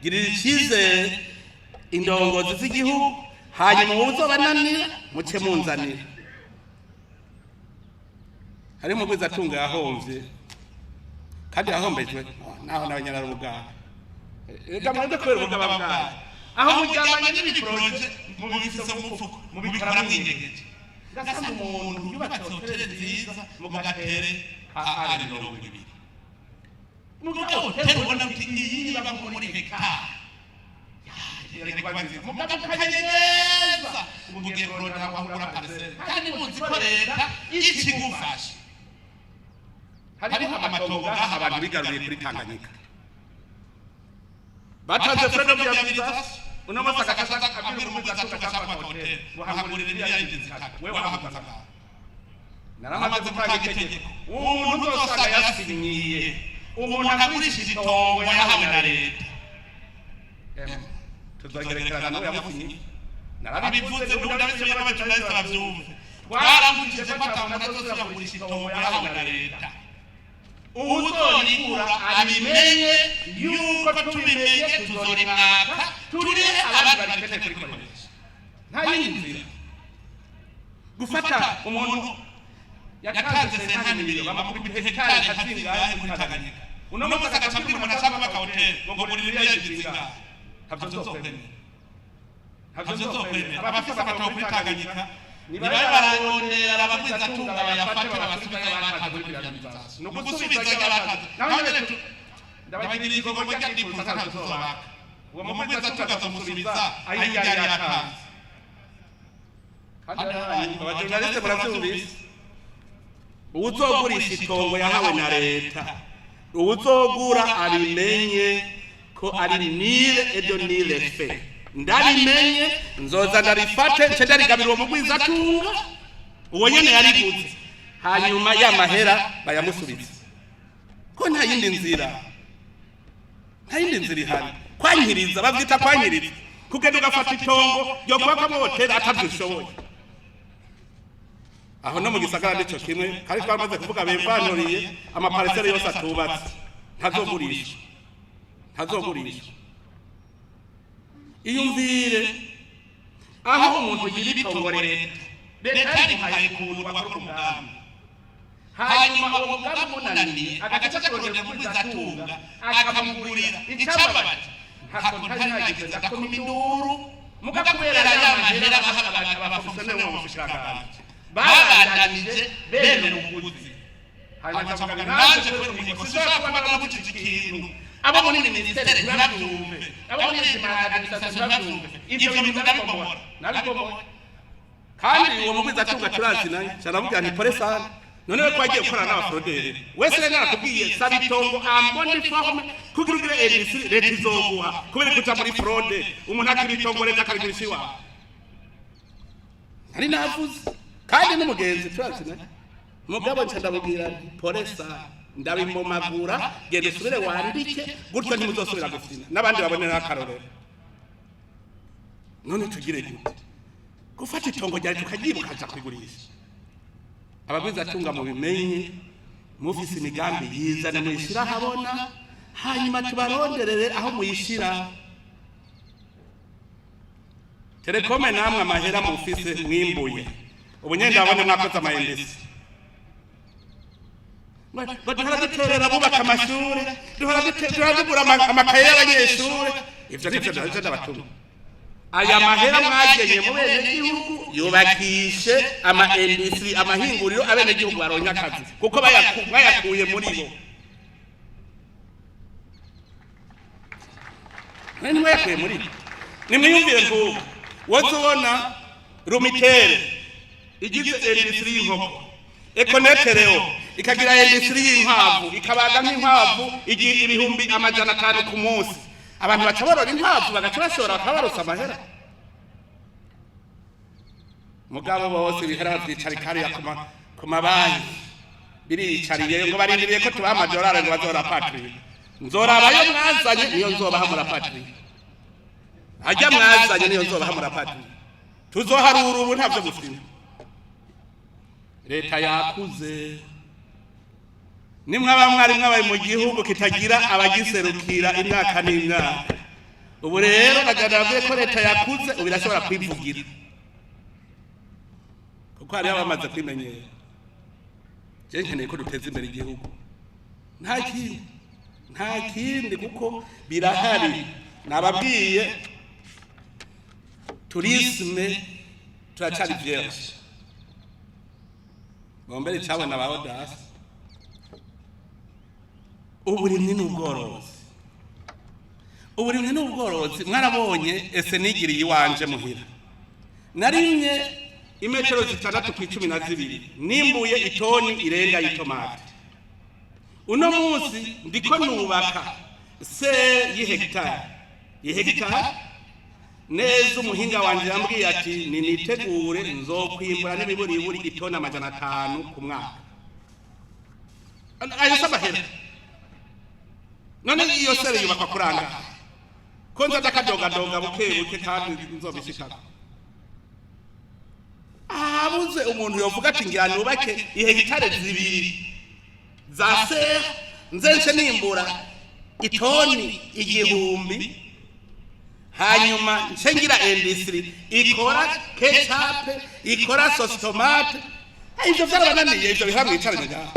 girire icizere indongozi z'igihugu hanyuma uzobananira muce munzanira. Hari mu gwiza tunga yahomvye kandi yahombejwe naho n'abanyararubuga ega mwende kwera ubugaba bwawe aho mujyamanye n'ibiproje mu bifise mu mufuko mu bikara mwinyegeje gasama umuntu yubatse hotel nziza mu gatere ari 200 mu hotel ubona uti iyi niba muri heka mu kanyegeza ubugero rona wahura parcelle kandi muzi ko leta ikigufasha. Hariho amatongo abantu bigaruye kuri Tanganyika batanze freedom ya visa unamasaka kasaka kabiri mu gatoka cyangwa hotel wahagurira iriya y'inzika wewe wahaguza naramaze gutanga itegeko umuntu uzosanga yasinyiye umuntu agurisha itongo yahawe na leta tuzagerekerana nawe yamusinyiye narabivuze n'ubudabise y'abaturage bavyumve twarambukije batanga zose yagurisha itongo yahawe na leta. Uzorikura abimenye yuko tubimenye tuzorimwaka turihe abandi barikete kuri koresha nta yinzira gufata umuntu yatanze sentani miliyo bamukubita hekari kazingaye muri Tanganyika uno musa akacapira umuntu ashaka baka hotel ngo muri iriya zinga havyo zokwemera abafisa bakato kuri Tanganyika nibaye bararondera abagwiza tunga bayafate babasubiza y'abakazi muri byamitazo no gusubiza y'abakazi nawe ndabagirira igikorwa cy'adifuza ntazobaka uwo mugwiza tunga zomusubiza ayijyari yakazi kandi abajournaliste baravyumvise uwuzogurisha itongo yahawe na leta uwuzogura abimenye ko ari nile edo nile fe ndarimenye nzoza ndarifate nce ndarigabirwa mu gwiza tunga uwo nyene yariguze hanyuma ya mahera bayamusubiza ko nta yindi nzira ihari kwankiriza bavyita kwankiriza kugenda ugafata itongo ryo kubakamo hotel atavyushoboye aho no mu gisagara nico kimwe kandi twamaze kuvuga bembanuriye amaparcelle yose atubatse ntazogurisha iyumvire aho umuntu yiritongo leta yihaye kuntu bakora umugambi hanyuma uwo mugambi munaniye agaca kurondera kwizatunga akamugurira icababaje ntako ntanyageze ndakoma induru mugakubera y'amahera abafunsiyoneri bo mu bushakashatsi babandanije bemera ubuguzi hanyuma bavuga nanjye kubera umuhigo sinshobora kuba narabuze ikintu abo muri ministere ntibabyumve abo muri administration ntibabyumve ibyo bintu nabibomora kandi uwo mugwiza atunga turazi naye cyaravuga nti pole sana none we kwagiye gukorana n'abafrodere wese rero narakubwiye saba itongo ambone forme kugira ugire industrie leta izoguha kubera kuja muri fraude umuntu akiri itongo leta akarigurisha iwawe ari navuze kandi n'umugenzi turazi naye mugabo ncandabubwira nti pole sana ndabimomagura gende usubire wandike gutyo ntimuzosubira gufina n'abandi babonera akarorero none tugire gute gufata itongo ryari tukagibuka kaja kwigurisha abagwiza atunga mu bimenye mufise imigambi yiza na mwishira habona hanyuma tubaronderere aho muyishira Telecom namwe amahera mufise mwimbuye ubunyenda abone mwakoze amayendesi duhora duterera bubaka amashure duhora dugura amakaye y'abanyeshure ivyo nivyo ndabatuma aya mahera mwagenye mu bene gihugu yubakishe ama industry amahinguriro abene gihugu baronka akazi kuko bayakuye muri bo nani mwayakuye muri nimwiyumvire mvuga wozubona rumitere igize industry y'inkoko ekonetereo ikagira industry y'inkwavu ikabaga nk'inkwavu ibihumbi 500 ku munsi abantu bacaborora inkwavu bagaca bashora bakabarosa amahera mugabo bose bihera byicari kari ku mabanki biricariye ngo barindiriye ko tubaha amadolari ngo bazora patrie nzorabayo mwazanye niyo nzobaha muri patrie hajya mwazanye niyo nzobaha muri patrie tuzoharura ubu ntavyo gufina leta yakuze nimwe abamwari mwabaye mu gihugu kitagira abagiserukira imyaka n'imyaka ubu rero nagaragaye ko leta yakuze ubu irashobora kwivugira kuko hari abamaze kwimenyera je nkeneye ko duteza imbere igihugu nta kindi kuko birahari nababwiye tourisme turacari vierge bombere cyawe na baodasi uburimwe n'ubworozi mwarabonye ese nigiriye iwanje muhira narimye imetero 6 ku 12 nimbuye itoni irenga y'itomate uno munsi ndiko nubaka se y'ihegitari neza umuhinga wanje yambwiye ati ninitegure nzokwimbura n'ibiburi itoni 500 ku mwaka ayo sabahera none iyo sere yubaka kuranga konza dakadoga buke kandi nzobishikako abuze umuntu yovuga ati ngira nubake ihegitare 2 za sere nzense nimbura itoni 1000 hanyuma nshengira industry ikora ketchup ikora sauce tomate ivyo vyarabananiye ivyo bihamwe icaranye ngaho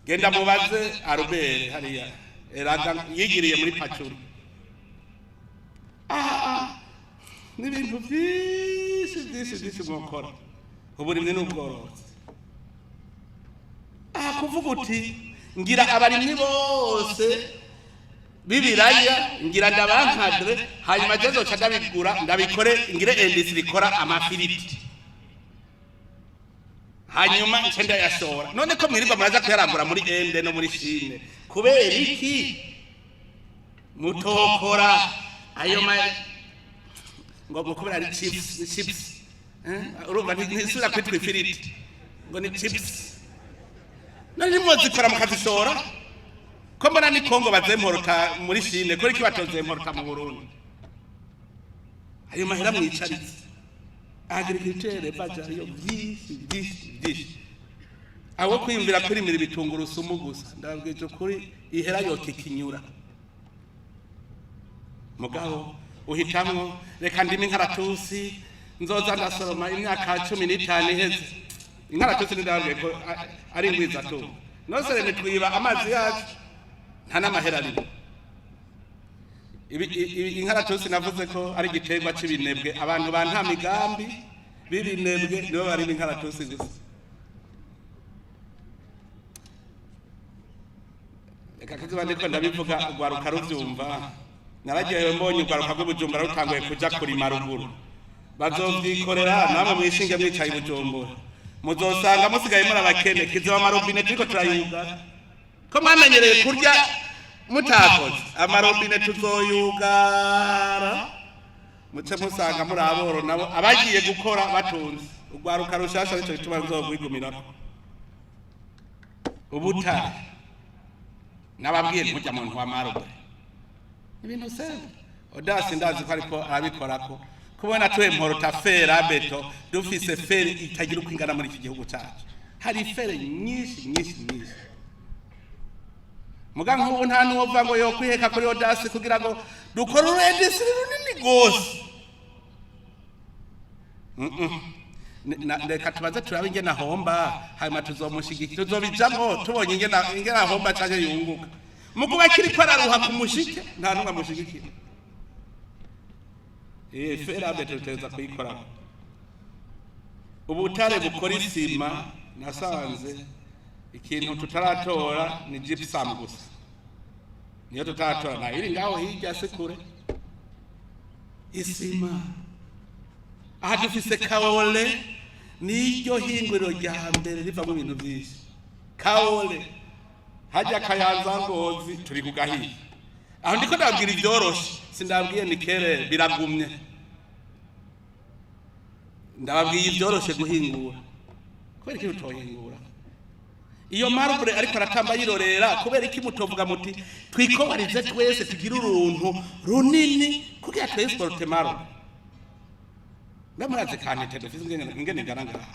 genda mubaze Albert hariya eraga yigiriye muri pacuri n'ibintu byinshi mwokora uburimwe n'ubworozi kuvuga uti ngira abarimyi bose bibiraya ngira ndabankadre hanyuma jezo cyadabigura ndabikore ngire industry ikora amafiriti hanyuma icenda yashora none ko mwirirwa muraza kuyarangura muri ende no muri Chine kubera iki mutokora ayo ngo mukubera ari chips urumva nisura kwitwa ifiriti ngo ni chips none muzikora mukazishora ko mbona ni Kongo bazemporota muri Chine kuri ki batozemporota mu Burundi ayo mahera mwicaritse agriculture bajariyo byinshi aho kwiyumvira kuri miri bitunguru sumu gusa ndabwije kuri ihera yoke kinyura mugabo uhitamwo reka ndimi nkaratusi nzoza ndasoroma imyaka 15 iheze inkaratusi ndabwiye ko ari ngwiza to nosere nitwiba amazi yacu nta namahera ari inkaratusi navuze ko ari igiterwa c'ibinebwe abantu ba nta migambi bibinebwe nibo bari inkaratusi gusa reka kiziba ndiko ndabivuga ugwaruka ruvyumva naragiye mbonye ugwaruka rw'ubujumbura rutanguye kuja kurima ruguru bazovyikorera namwe mwishinge mwicaye Bujumbura muzosanga musigaye muri abakene kiziba amarobine turiko turayuga ko mwamenyereye kurya mutakoze amarobine tuzoyugara muce musanga muri aboro nabo abagiye gukora batunze ugwaruka rushasha nico gituma bizogwigumirako ubutare nababwiye kujya mu ntwa marobe ibintu sembe odasi ndazi ko ariko arabikorako kubona twe mporota fera beto dufise feri itagira uko ingana muri iki gihugu cyacu hari feri nyinshi muga nk'ubu nta n'uwova ngo yo kwiheka kuri odasi kugira ngo dukore urendesi runini gose reka tubaze turabe ingene ahomba hanyuma tuzomushigikira tuzobijamwo tubonye ingene ahomba canke yunguka mukuba kiriko araruha ku mushike nta n'umwe amushigikira fera beto tuteza kuyikora ubutare bukora isima nasanze ikintu tutaratora ni gypsum gusa niyo tutaratora na iri ngaho hirya sekure isima aha dufise Kaole niryo hinguriro rya mbere rivamo ibintu byinshi Kaole hajya Kayanza Ngozi turi kugahiye aho ndiko ndabwira ibyoroshe sindabwiye nikere biragumye ndababwiye ibyoroshe guhingura kubera iki utohingura iyo marble ariko aratamba yirorera kubera iki mutovuga muti twikobarize twese tugira uruntu runini kugira transport marble ndamuraze kanete dufise ingene garangara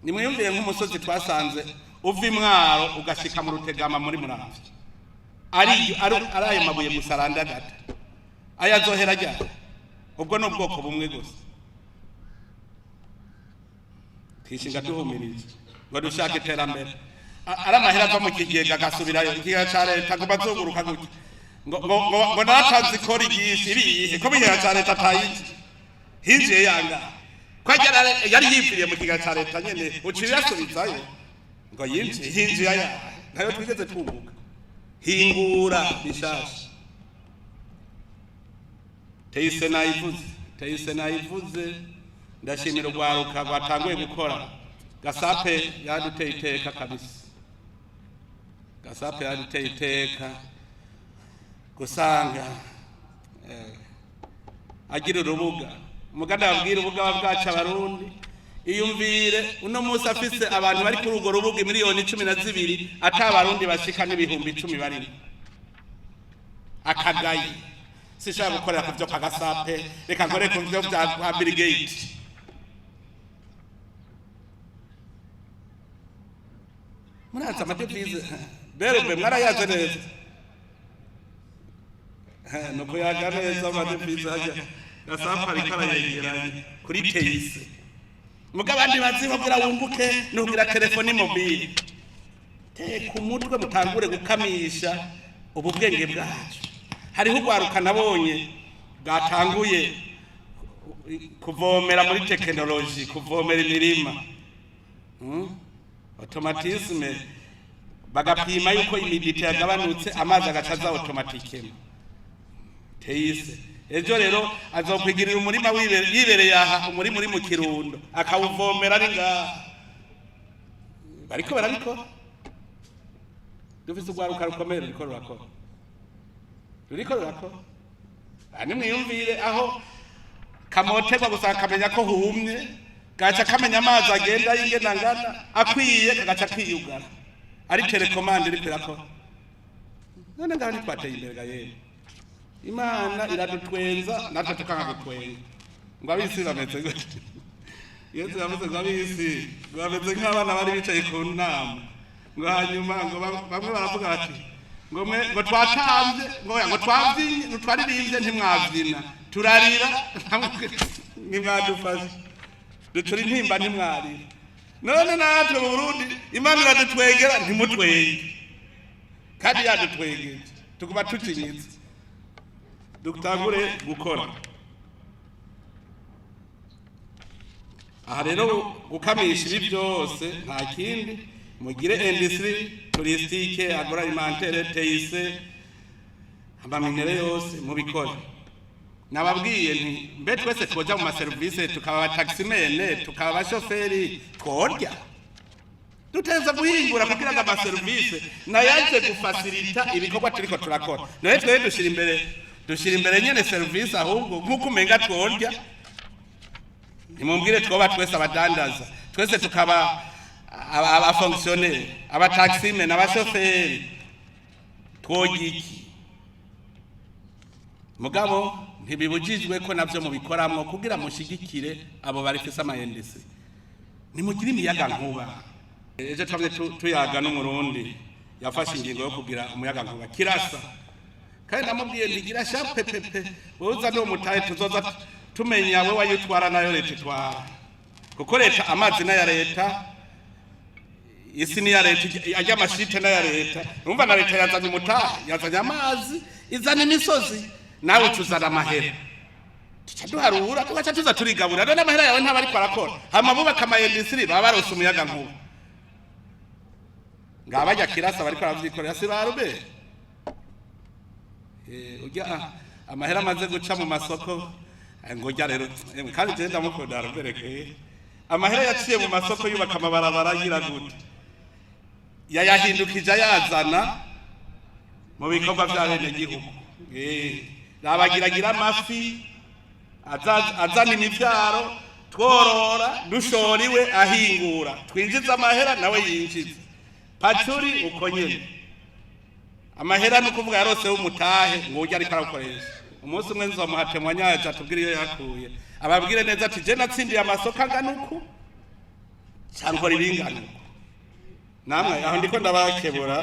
nimwiyumvire nk'umusozi twasanze uva Imwaro ugashika mu Rutegama muri Muramvya ari ayo mabuye musaranda gata ayazohera ryari ubwo no bwoko bumwe gusa twishinga duhumirije ngo dushake terambere ara mahera ava mu kigega gasubirayo ikiga ca leta ngo bazoguruka gutya ngo natazi ko rigisi irihe ko bihe ca leta tayiki hinjiye yanga kwagera yari yipfiriye mu kiga ca leta nyene uciriye asubizayo ngo hinjiye aya nayo twigeze twumbuka hingura bishasha teise nayivuze ndashimira ugwaruka rwatanguye gukora gasape yaduteye iteka kabisa gasape yaduteye iteka gusanga agira urubuga umuganda wabwira urubuga bwacu abarundi iyumvire uno munsi afise abantu bari kuri urwo rubuga miliyoni 12 atabarundi bashika n'ibihumbi 10 barimo akagaye sishaka gukorera ku byo kagasape reka ngore ku byo bya Bill Gates muraza amadevize berube mwarayaze neza nuko yaga neza amadevize hajya gasape ariko arayegeranye kuri teise mugabandi baziho kugira wumbuke nugira telefone mobile ku mutwe mutangure gukamisha ububwenge bwacu hariho ugwaruka nabonye bwatanguye kuvomera muri technology kuvomera imirima automatisme bagapima yuko imidite yagabanutse amazi agacaza automatique teise ejo rero azokwigirira umurima yibereye aha umurima uri mu Kirundo akawuvomera ari ngaha bariko barabikora dufise ugwaruka rukomeye ruriko rurakora ani mwiyumvire aho kamoterwa gusa kamenya ko humye gaca kamenya amazi agenda y'ingena ngana akwiye kagaca kwiyugara ari telecommande iri kwirakora none ngaho twateye imbere gaye Imana iradutwenza natwe tukanga gutwenga ngo abisi bameze gute Yesu yavuze ngo abisi bameze nk'abana bari bicaye ku nama ngo hanyuma ngo bamwe baravuga bati ngo twatanze ngo twavyinnye twaririmbye ntimwavyina turarira nimwadufashe duturi intimba ntimwarira none natwe mu Burundi Imana iradutwegera ntimutwenge kandi yadutwegeje tukuba tucinyitse dutangure gukora aha rero gukamisha ibi byose nta kindi mugire industrie touristique agroalimentaire teise amaminere yose mubikora nababwiye nti mbe twese twoja mu maserivisi tukaba abataximene tukaba abashoferi tworya duteza guhingura kugira ngo amaserivisi nayaje gufasirita ibikorwa turiko turakora naye twere dushira imbere nyene service ahubwo nkuko umenga tworya nimumbwire twoba twese abadandaza twese tukaba abafonctionnaire abataximene abashoferi twogiki mugabo ntibibujijwe ko navyo mubikoramwo kugira mushigikire abo barifise amayendese nimugire imiyaga nkuba ejo twamye tuyaga n'umurundi yafashe ingingo yo kugira umuyaga nkuba kirasa kandi namubwiye ndigira shape pepe uza no mutaye tuzoza tumenya we wayitwara nayo leta itwara kuko leta amazi na ya leta isi ni ya leta ajya amashite na ya leta urumva na leta yazanye umutahe yazanye amazi izana imisozi nawe tuzana amahera tucaduharura tugaca tuza turigabura none amahera yawe ntaba ariko arakora hama bubaka amayendisiri baba barose umuyaga nkuba ngabajya kirasa bariko aravyikorera si barube ujya amahera amaze guca mu masoko ngo jya rero kandi je ndamukunda rubereke amahera yaciye mu masoko yubaka amabarabara yira gute yayahindukije yazana mu bikorwa bya bene gihugu nabagiragira amafi azana imivyaro tworora dushoriwe ahingura twinjiza amahera nawe yinjiza pacuri uko nyene amahera nukuvuga yarose umutahe ngo ujya ariko arakoresha umunsi umwe nzomuhatemwa nyaje atubwire iyo yakuye ababwire neza ati je natsindiye amasoko angana uku cyangwa ribingana uku namwe aho ndiko ndabakebura